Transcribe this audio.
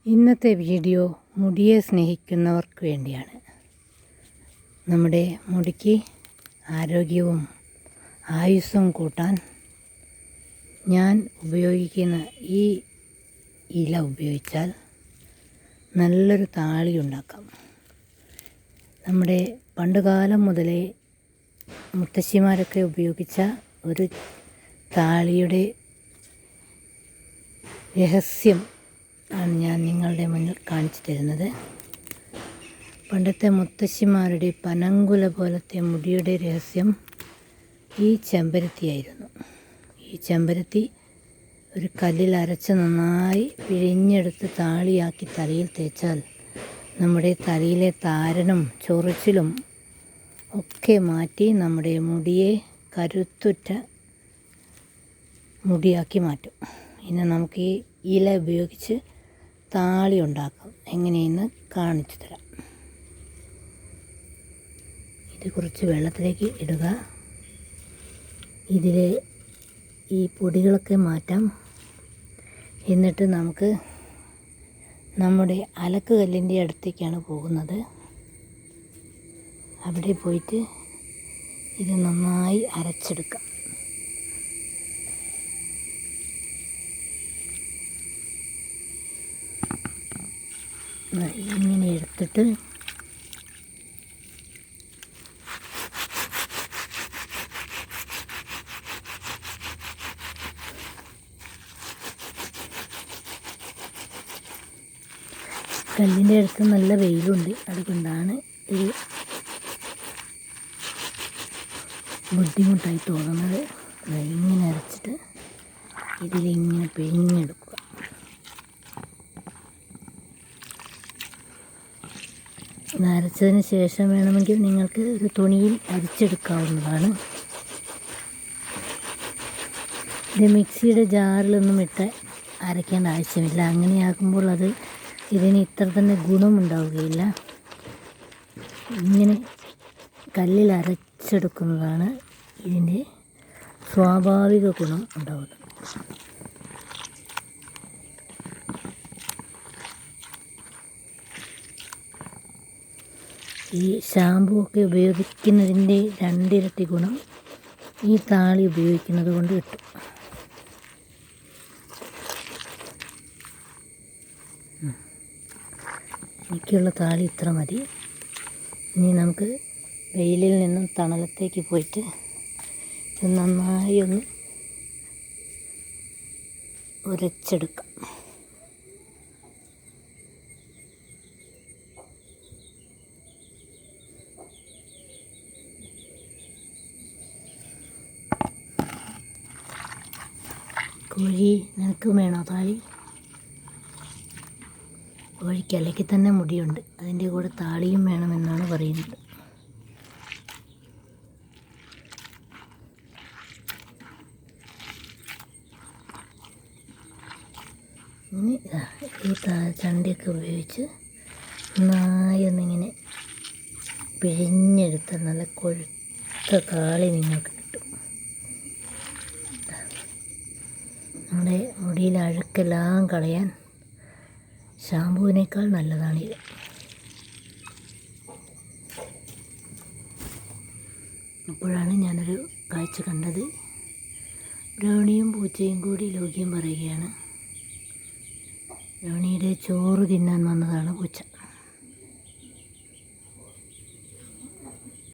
ഇന്നത്തെ വീഡിയോ മുടിയെ സ്നേഹിക്കുന്നവർക്ക് വേണ്ടിയാണ്. നമ്മുടെ മുടിക്ക് ആരോഗ്യവും ആയുസ്സും കൂട്ടാൻ ഞാൻ ഉപയോഗിക്കുന്ന ഈ ഇല ഉപയോഗിച്ചാൽ നല്ലൊരു താളി ഉണ്ടാക്കാം. നമ്മുടെ പണ്ടുകാലം മുതലേ മുത്തശ്ശിമാരൊക്കെ ഉപയോഗിച്ച ഒരു താളിയുടെ രഹസ്യം ആണ് ഞാൻ നിങ്ങളുടെ മുന്നിൽ കാണിച്ചു തരുന്നത്. പണ്ടത്തെ മുത്തശ്ശിമാരുടെ പനങ്കുല പോലത്തെ മുടിയുടെ രഹസ്യം ഈ ചെമ്പരത്തിയായിരുന്നു. ഈ ചെമ്പരത്തി ഒരു കല്ലിൽ അരച്ച് നന്നായി പിഴിഞ്ഞെടുത്ത് താളിയാക്കി തലയിൽ തേച്ചാൽ നമ്മുടെ തലയിലെ താരനും ചൊറിച്ചിലും ഒക്കെ മാറ്റി നമ്മുടെ മുടിയെ കരുത്തുറ്റ മുടിയാക്കി മാറ്റും. ഇനി നമുക്ക് ഈ ഇല ഉപയോഗിച്ച് താളി ഉണ്ടാക്കാം. എങ്ങനെയെന്ന് കാണിച്ചു തരാം. ഇത് കുറച്ച് വെള്ളത്തിലേക്ക് ഇടുക. ഇതിൽ ഈ പൊടികളൊക്കെ മാറ്റാം. എന്നിട്ട് നമുക്ക് നമ്മുടെ അലക്ക് കല്ലിൻ്റെ അടുത്തേക്കാണ് പോകുന്നത്. അവിടെ പോയിട്ട് ഇത് നന്നായി അരച്ചെടുക്കാം. ഇങ്ങനെ എടുത്തിട്ട് കല്ലിൻ്റെ അടുത്ത് നല്ല വെയിലുണ്ട്, അതുകൊണ്ടാണ് ഒരു ബുദ്ധിമുട്ടായി തോന്നുന്നത്. ഇങ്ങനെ അരച്ചിട്ട് ഇതിലിങ്ങനെ പിഴിഞ്ഞെടുക്കുക. അരച്ചതിന് ശേഷം വേണമെങ്കിൽ നിങ്ങൾക്ക് ഒരു തുണിയിൽ അരിച്ചെടുക്കാവുന്നതാണ്. ഇത് മിക്സിയുടെ ജാറിലൊന്നും ഇട്ട് അരയ്ക്കേണ്ട ആവശ്യമില്ല. അങ്ങനെയാകുമ്പോൾ ഇതിന് ഇത്ര തന്നെ ഗുണമുണ്ടാവുകയില്ല. ഇങ്ങനെ കല്ലിൽ അരച്ചെടുക്കുന്നതാണ് ഇതിൻ്റെ സ്വാഭാവിക ഗുണം ഉണ്ടാവുന്നത്. ഈ ഷാമ്പു ഒക്കെ ഉപയോഗിക്കുന്നതിൻ്റെ 2 ഇരട്ടി ഗുണം ഈ താളി ഉപയോഗിക്കുന്നത് കൊണ്ട് കിട്ടും. എനിക്കുള്ള താളി ഇത്ര മതി. ഇനി നമുക്ക് വെയിലിൽ നിന്നും തണലത്തേക്ക് പോയിട്ട് ഇത് നന്നായി ഒന്ന് ഉരച്ചെടുക്കാം. കോഴി നിനക്ക് വേണോ താളി? കോഴിക്ക് അല്ലെങ്കിൽ തന്നെ മുടിയുണ്ട്, അതിൻ്റെ കൂടെ താളിയും വേണമെന്നാണ് പറയുന്നത്. ഇനി ഈ ചണ്ടിയൊക്കെ ഉപയോഗിച്ച് നന്നായി ഒന്നിങ്ങനെ പിഴിഞ്ഞെടുത്ത നല്ല കൊഴുത്ത താളി നിങ്ങൾക്ക് കിട്ടും. നമ്മുടെ മുടിയിൽ അഴുക്കെല്ലാം കളയാൻ ഷാമ്പുവിനേക്കാൾ നല്ലതാണിത്. അപ്പോഴാണ് ഞാനൊരു കാഴ്ച കണ്ടത്. ബ്രൗണിയും പൂച്ചയും കൂടി ലോക്യം പറയുകയാണ്. ബ്രൗണിയുടെ ചോറ് തിന്നാൻ വന്നതാണ് പൂച്ച.